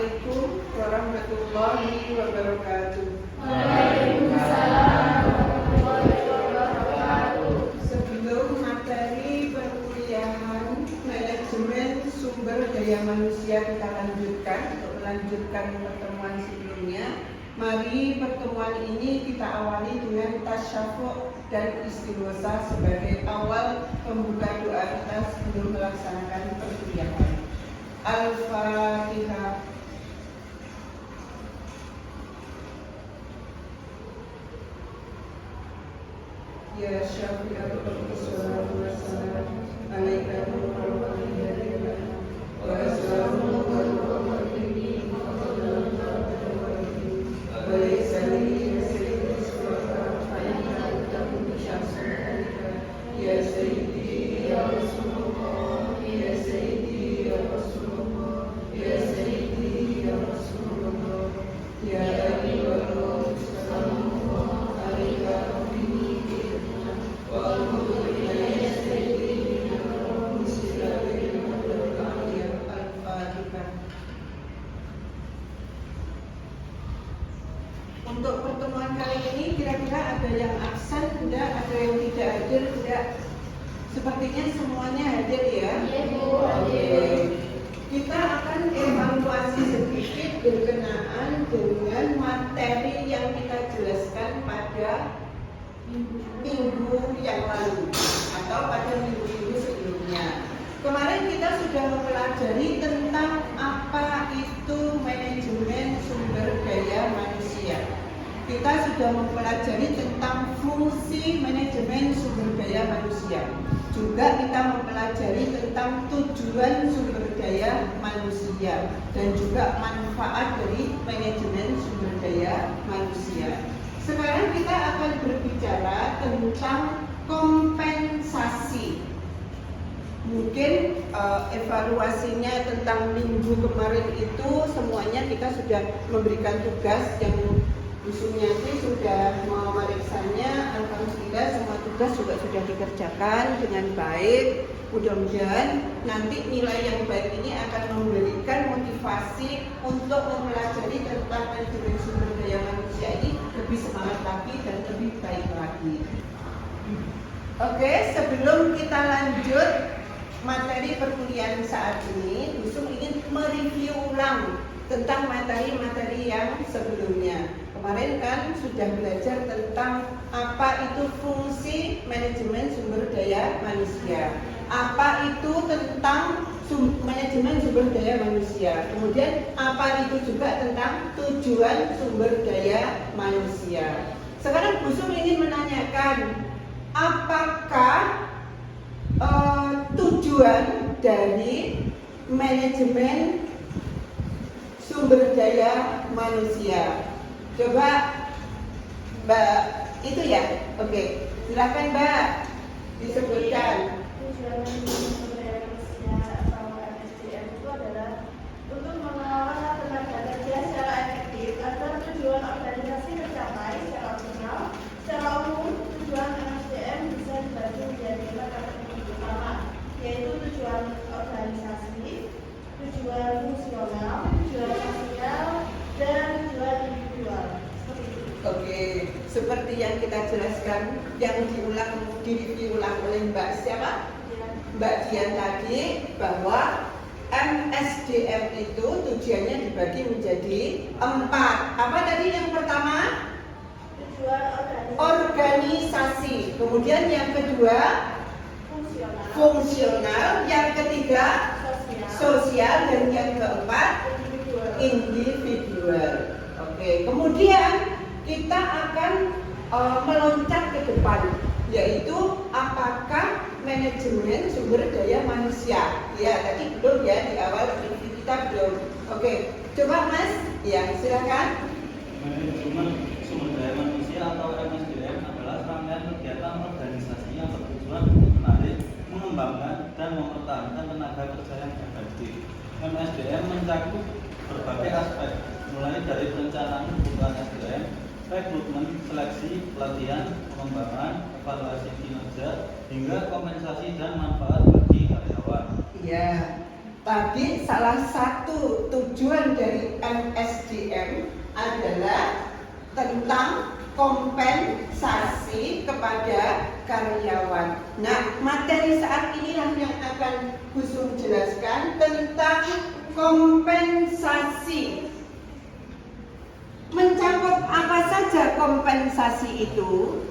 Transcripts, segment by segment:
Assalamualaikum warahmatullahi wabarakatuh. Waalaikumsalam warahmatullahi wabarakatuh. Sebelum materi perkuliahan manajemen sumber daya manusia kita lanjutkan, untuk melanjutkan pertemuan sebelumnya, mari pertemuan ini kita awali dengan tasyaffu' dan istighosa sebagai awal pembuka doa kita sebelum melaksanakan perkuliahan. Al-Fatihah. Ya Syafi'ul Salatu wassalam alaika wa assalamu ya Sayyidi ya Rasulullah ya Sayyidi ya Rasulullah ya Sayyidi ya Rasulullah ya ayyuhal muslimun alaika wa untuk pertemuan kali ini kira-kira ada yang absen enggak, ada yang tidak hadir enggak? Sepertinya semuanya hadir ya. Oke. Kita akan evaluasi sedikit berkenaan dengan materi yang kita jelaskan pada minggu yang lalu atau pada minggu-minggu sebelumnya. Kemarin kita sudah mempelajari tentang apa itu manajemen sumber daya manusia. Kita sudah mempelajari tentang fungsi manajemen sumber daya manusia. Juga kita mempelajari tentang tujuan sumber daya manusia dan juga manfaat dari manajemen sumber daya manusia. Sekarang kita akan berbicara tentang kompensasi. Mungkin evaluasinya tentang minggu kemarin itu semuanya kita sudah memberikan tugas yang Bu Sumiati sudah memeriksanya. Alhamdulillah semua tugas juga sudah dikerjakan dengan baik. Mudah-mudahan nanti nilai yang baik ini akan memberikan motivasi untuk mempelajari tentang manajemen sumber daya manusia ini lebih semangat lagi dan lebih baik lagi. Oke, sebelum kita lanjut materi perkuliahan saat ini, Bu Sum ingin mereview ulang tentang materi-materi yang sebelumnya. Kemarin kan sudah belajar tentang apa itu fungsi manajemen sumber daya manusia. Apa itu tentang manajemen sumber daya manusia. Kemudian apa itu juga tentang tujuan sumber daya manusia. Sekarang Bu Sum ingin menanyakan, apakah tujuan dari manajemen sumber daya manusia? Coba Mbak itu ya, oke. Silakan Mbak disebutkan. Tujuan sumber daya manusia atau SDM itu adalah untuk mengelola tenaga kerja secara efektif agar tujuan organisasi tercapai secara optimal. Secara umum, tujuan SDM bisa dibagi menjadi 4 kategori utama, yaitu tujuan organisasi, tujuan fungsional, tujuan sosial, dan tujuan individual. Seperti itu. Oke, seperti yang kita jelaskan, yang diulang oleh Mbak siapa? Mbak Dian tadi, bahwa MSDM itu tujuannya dibagi menjadi 4. Apa tadi yang pertama? Tujuan Organisasi. Kemudian yang kedua fungsional. Yang ketiga sosial. Dan yang keempat individual. Oke, kemudian kita akan meloncat ke depan, yaitu apakah manajemen sumber daya manusia. Ya, tadi belum ya, di awal kita belum. Oke, coba Mas, ya silakan. Manajemen sumber daya manusia atau MSDM adalah rangkaian kegiatan organisasi yang bertujuan untuk menarik, mengembangkan, dan mempertahankan tenaga kerja yang efektif. MSDM mencakup berbagai aspek, mulai dari perencanaan kebutuhan SDM, rekrutmen, seleksi, pelatihan, pengembangan, evaluasi kinerja, hingga kompensasi dan manfaat bagi karyawan. Iya. Tadi salah satu tujuan dari MSDM adalah tentang kompensasi kepada karyawan. Nah, materi saat inilah yang akan Gusung jelaskan tentang kompensasi. Mencakup apa saja kompensasi itu?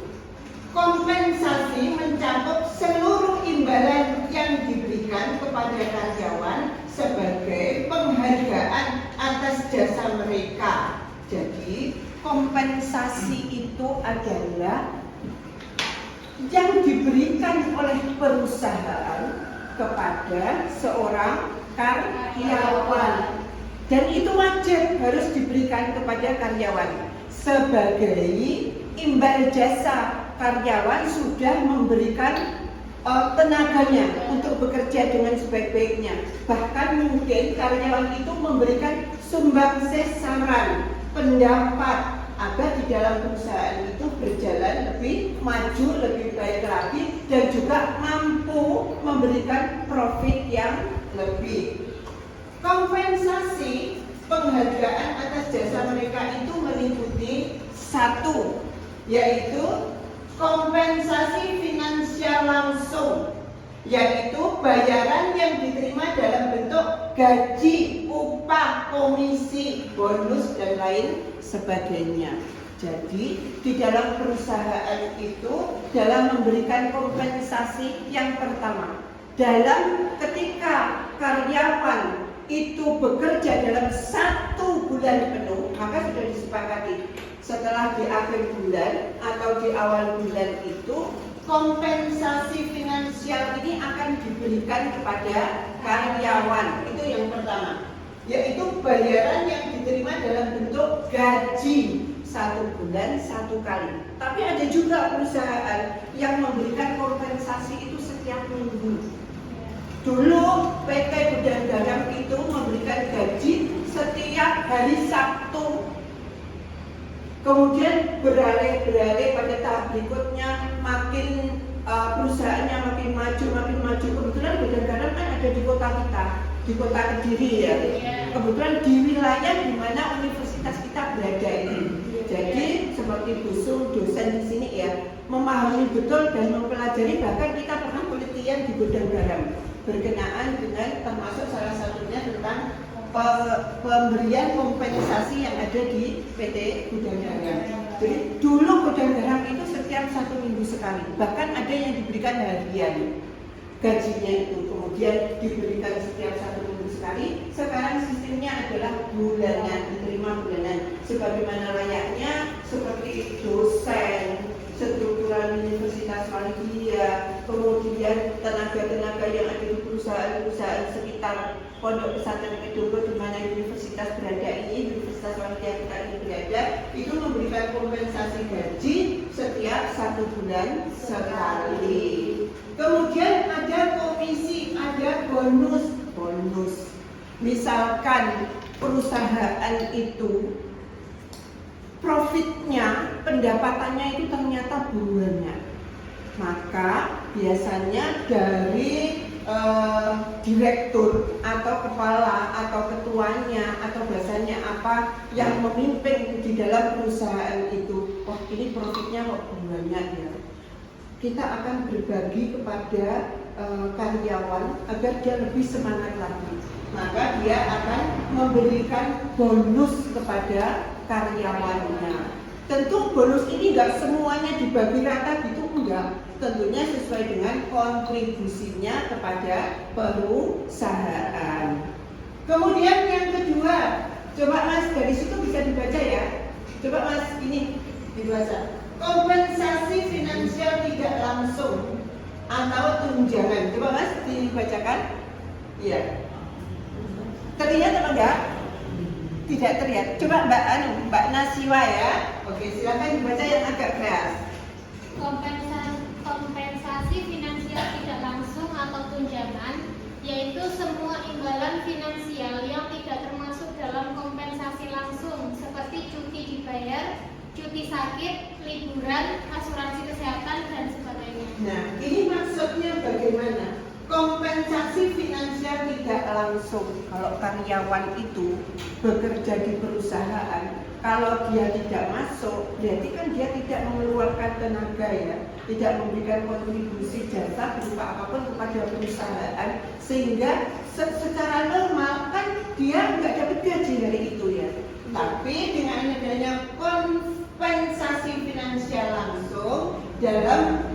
Kompensasi mencakup seluruh imbalan yang diberikan kepada karyawan sebagai penghargaan atas jasa mereka. Jadi, kompensasi itu adalah yang diberikan oleh perusahaan kepada seorang karyawan. Dan itu wajib harus diberikan kepada karyawan sebagai imbal jasa. Karyawan sudah memberikan tenaganya untuk bekerja dengan sebaik-baiknya. Bahkan mungkin karyawan itu memberikan sumbangsih saran, pendapat agar di dalam perusahaan itu berjalan lebih maju, lebih baik lagi, dan juga mampu memberikan profit yang lebih. Kompensasi penghargaan atas jasa mereka itu meliputi satu, yaitu kompensasi finansial langsung, yaitu bayaran yang diterima dalam bentuk gaji, upah, komisi, bonus, dan lain sebagainya. Jadi di dalam perusahaan itu dalam memberikan kompensasi yang pertama, dalam ketika karyawan itu bekerja dalam 1 bulan penuh, maka sudah disepakati setelah di akhir bulan atau di awal bulan itu kompensasi finansial ini akan diberikan kepada karyawan. Itu yang pertama, yaitu bayaran yang diterima dalam bentuk gaji 1 bulan 1 kali. Tapi ada juga perusahaan yang memberikan kompensasi itu setiap minggu. Dulu PT Gudang Garam itu memberikan gaji setiap hari Sabtu. Kemudian beralih pada tahap berikutnya, makin perusahaannya makin maju. Kebetulan Gudang Garam kan ada di kota kita, di kota Kediri ya. Kebetulan di wilayah di mana universitas kita berada ini. Jadi seperti Gusung, dosen di sini ya, memahami betul dan mempelajari, bahkan kita pernah penelitian di Gudang Garam berkenaan dengan termasuk salah satunya tentang pemberian kompensasi yang ada di PT Gudang Garam. Jadi dulu Gudang Garam itu setiap 1 minggu sekali, bahkan ada yang diberikan harian gajinya itu, kemudian diberikan setiap 1 minggu sekali. Sekarang sistemnya adalah bulanan, diterima bulanan, sebagaimana layaknya seperti dosen struktural Universitas Malaysia, kemudian tenaga-tenaga yang ada di perusahaan-perusahaan sekitar Pondok Pesantren Kedogo di mana universitas berada ini, Universitas Malaysia kita ini berada, itu memberikan kompensasi gaji setiap 1 bulan sekali. Kemudian ada komisi, ada bonus. Misalkan perusahaan itu profitnya, pendapatannya itu ternyata banyak, maka biasanya dari direktur atau kepala atau ketuanya atau bahasanya apa yang memimpin di dalam perusahaan itu, wah ini profitnya kok banyak ya, kita akan berbagi kepada karyawan agar dia lebih semangat lagi, maka dia akan memberikan bonus kepada karyawannya. Tentu bonus ini enggak semuanya dibagi rata gitu, enggak. Tentunya sesuai dengan kontribusinya kepada perusahaan. Kemudian yang kedua, coba Mas dari situ bisa dibaca ya. Coba Mas ini dibaca. Kompensasi finansial tidak langsung atau tunjangan. Coba Mas dibacakan. Iya. Terlihat apa enggak? Tidak terlihat. Coba Mbak Nasiwa ya. Oke, silakan dibaca yang agak keras. Kompensasi finansial tidak langsung atau tunjangan, yaitu semua imbalan finansial yang tidak termasuk dalam kompensasi langsung, seperti cuti dibayar, cuti sakit, liburan, asuransi kesehatan, dan sebagainya. Nah, ini maksudnya bagaimana? Kompensasi finansial tidak langsung. Kalau karyawan itu bekerja di perusahaan, kalau dia tidak masuk, berarti kan dia tidak mengeluarkan tenaga ya, tidak memberikan kontribusi jasa berupa apapun kepada perusahaan, sehingga secara normal kan dia nggak dapat gaji dari itu ya. Tapi dengan adanya kompensasi finansial langsung, dalam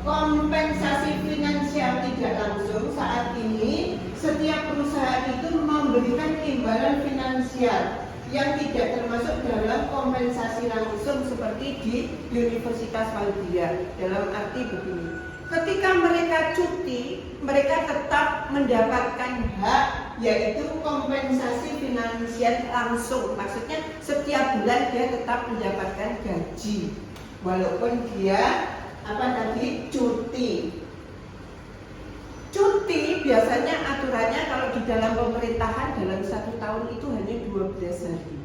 kompensasi finansial tidak langsung saat ini setiap perusahaan itu memberikan imbalan finansial yang tidak termasuk dalam kompensasi langsung seperti di Universitas Waldia. Dalam arti begini, ketika mereka cuti, mereka tetap mendapatkan hak, yaitu kompensasi finansial langsung. Maksudnya setiap bulan dia tetap mendapatkan gaji walaupun dia cuti. Cuti biasanya aturannya kalau di dalam pemerintahan dalam 1 tahun itu hanya 12 hari.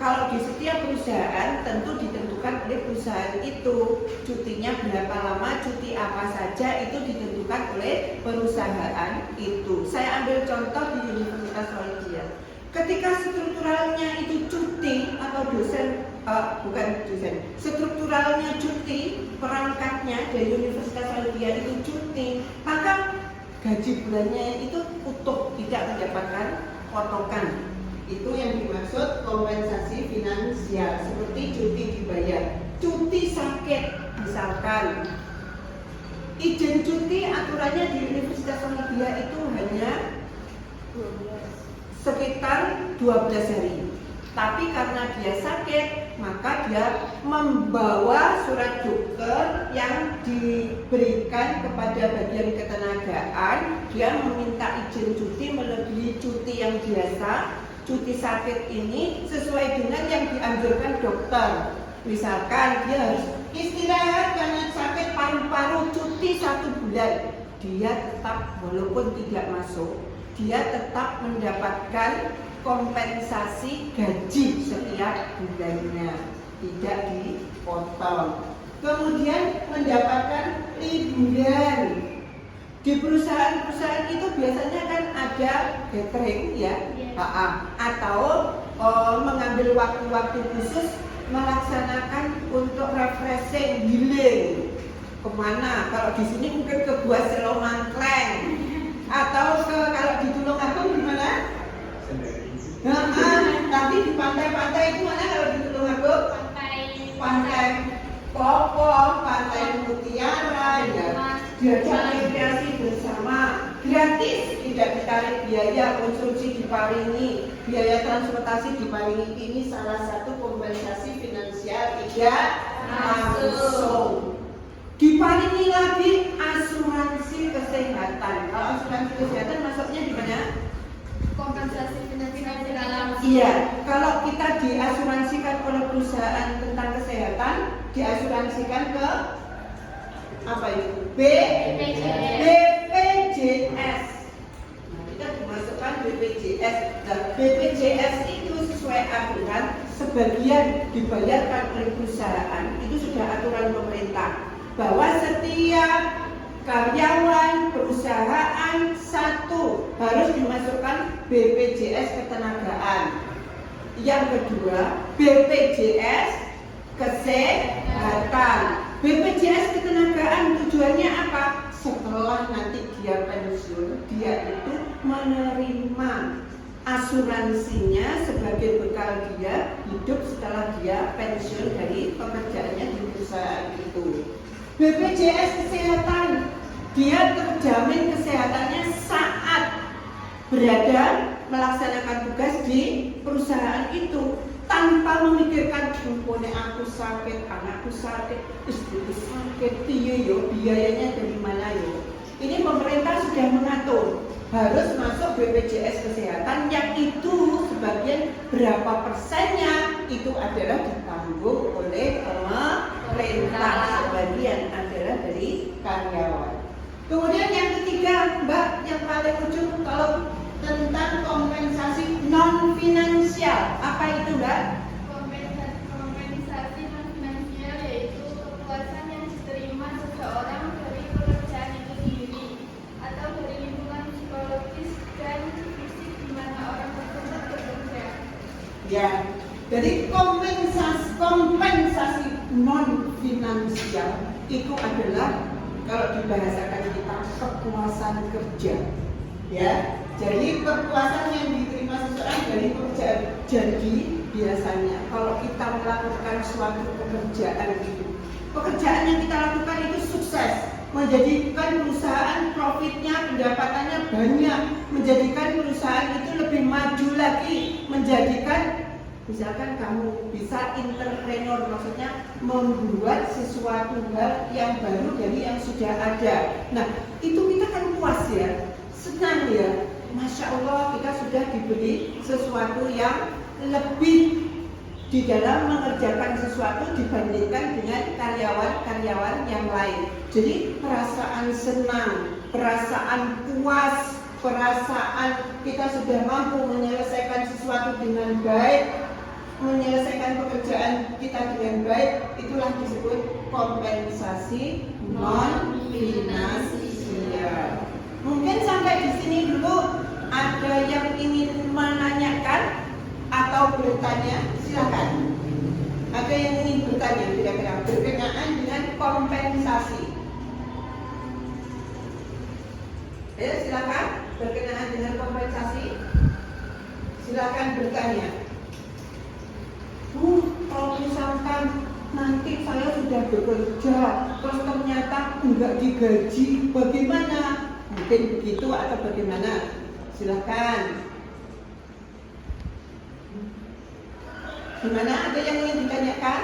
Kalau di setiap perusahaan tentu ditentukan oleh perusahaan itu cutinya berapa lama, cuti apa saja itu ditentukan oleh perusahaan itu. Saya ambil contoh di Universitas Waldia. Ketika strukturalnya itu cuti atau strukturalnya cuti, perangkatnya dari Universitas Waldia itu cuti, maka gaji bulannya itu utuh, tidak mendapatkan potongan. Itu yang dimaksud kompensasi finansial, seperti cuti dibayar. Cuti sakit, misalkan izin cuti aturannya di Universitas Waldia itu hanya sekitar 12 hari. Tapi karena dia sakit, maka dia membawa surat dokter yang diberikan kepada bagian ketenagaan. Dia meminta izin cuti melebihi cuti yang biasa. Cuti sakit ini sesuai dengan yang dianjurkan dokter. Misalkan dia harus istirahat karena sakit paru-paru, cuti 1 bulan. Dia tetap walaupun tidak masuk, dia tetap mendapatkan kompensasi gaji setiap bulannya, tidak dipotong. Kemudian mendapatkan liburan. Di perusahaan-perusahaan itu biasanya kan ada catering ya, atau mengambil waktu-waktu khusus melaksanakan untuk refreshing, healing. Kemana? Kalau di sini mungkin ke Gua Selo Mangkleng, atau kalau di Tulungagung gimana? Tapi di pantai-pantai itu mana kalau di Tulungagung? Pantai Popo, Pantai Mutiara, ya. Diajak rekreasi bersama, gratis, tidak ditarik biaya, konsumsi diparingi, biaya transportasi diparingi. Ini salah satu kompensasi finansial tidak langsung. Diparingi lagi asuransi kesehatan. Kalau asuransi kesehatan masuknya di mana? Kompensasi finansial tidak langsung. Iya, kalau kita diasuransikan oleh perusahaan tentang kesehatan, diasuransikan ke apa itu? BPJS. Nah, kita dimasukkan BPJS. Nah, BPJS itu sesuai aturan sebagian dibayarkan oleh perusahaan. Itu sudah aturan pemerintah bahwa setiap karyawan perusahaan satu harus dimasukkan BPJS ketenagaan. Yang kedua, BPJS kesehatan. BPJS ketenagaan tujuannya apa? Setelah nanti dia pensiun, dia itu menerima asuransinya sebagai bekal dia hidup setelah dia pensiun dari pekerjaannya di perusahaan itu. BPJS kesehatan, dia terjamin kesehatannya saat berada melaksanakan tugas di perusahaan itu tanpa memikirkan mumpuni aku sakit, anakku sakit, istriku sakit, biayanya dari mana yo. Ini pemerintah sudah mengatur harus masuk BPJS kesehatan, yang itu sebagian berapa persennya itu adalah ditanggung oleh pemerintah, sebagian adalah dari karyawan. Kemudian yang ketiga, Mbak, yang paling ujung kalau tentang kompensasi non finansial, apa itu, Mbak? Kompensasi non finansial yaitu kepuasan yang diterima seseorang dari pekerjaan itu sendiri atau dari lingkungan psikologis dan Jadi kompensasi non finansial itu adalah kalau dibahasakan kita kepuasan kerja, ya. Jadi kepuasan yang diterima seseorang dari pekerjaan. Jadi biasanya kalau kita melakukan suatu pekerjaan yang kita lakukan itu sukses, menjadikan perusahaan profitnya, pendapatannya banyak, menjadikan perusahaan itu lebih maju lagi, menjadikan misalkan kamu bisa entrepreneur, maksudnya membuat sesuatu hal yang baru dari yang sudah ada. Nah, itu kita kan puas ya, senang ya. Masya Allah, kita sudah diberi sesuatu yang lebih di dalam mengerjakan sesuatu dibandingkan dengan karyawan-karyawan yang lain. Jadi perasaan senang, perasaan puas, perasaan kita sudah mampu menyelesaikan sesuatu dengan baik, menyelesaikan pekerjaan kita dengan baik, itulah disebut kompensasi non finansial. Mungkin sampai di sini dulu. Ada yang ingin menanyakan atau bertanya? Silakan. Ada yang ingin bertanya kira-kira berkenaan dengan kompensasi? Ya, silakan. Berkenaan dengan kompensasi, silakan bertanya. Kalau misalkan nanti saya sudah bekerja, terus ternyata enggak digaji, bagaimana? Mungkin begitu atau bagaimana? Silakan. Gimana? Ada yang ingin ditanyakan?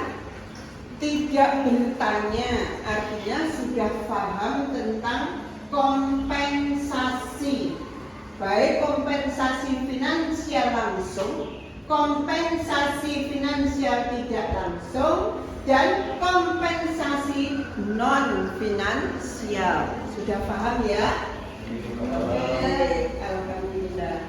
Tidak bertanya, artinya sudah paham tentang kompensasi. Baik kompensasi finansial langsung, kompensasi finansial tidak langsung, dan kompensasi non finansial. Sudah paham ya? Oke, alhamdulillah.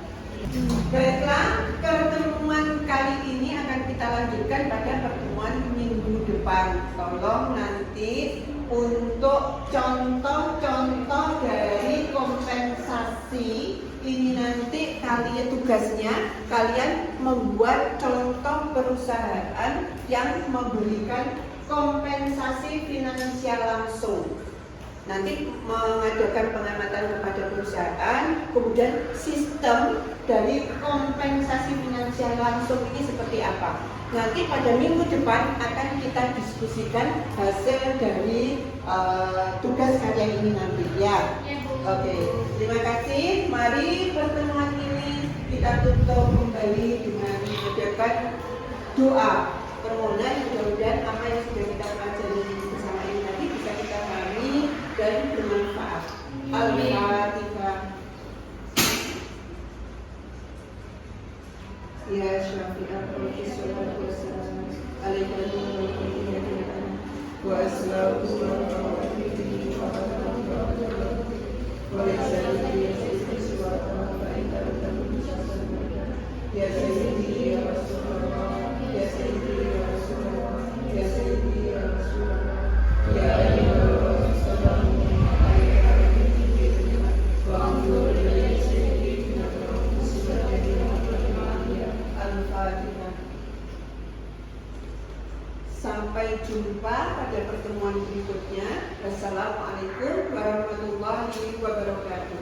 Baiklah, pertemuan kali ini akan kita lanjutkan pada pertemuan minggu depan. Tolong nanti untuk contoh-contoh dari kompensasi ini nanti kalian tugasnya kalian membuat contoh perusahaan yang memberikan kompensasi finansial langsung. Nanti mengadakan pengamatan kepada perusahaan, kemudian sistem dari kompensasi finansial langsung ini seperti apa. Nanti pada minggu depan akan kita diskusikan hasil dari tugas kalian ini nanti ya. Oke, terima kasih. Mari pertemuan ini kita tutup kembali dengan mengucapkan doa. Permohonan mudah-mudahan apa yang sudah kita pelajari bersama ini tadi bisa kita pahami dan bermanfaat. Al-Fatihah. Ya Syafi'ah Sallallahu Wasallam alaihi wa Ya Sayyidi ya Rasulullah, Ya Sayyidi ya Rasulullah, Ya Sayyidi ya Rasulullah, Ya Ayyuhal Rasulullah, Al-Fatihah. Sampai jumpa pada pertemuan berikutnya. Wassalamualaikum warahmatullahi wabarakatuh.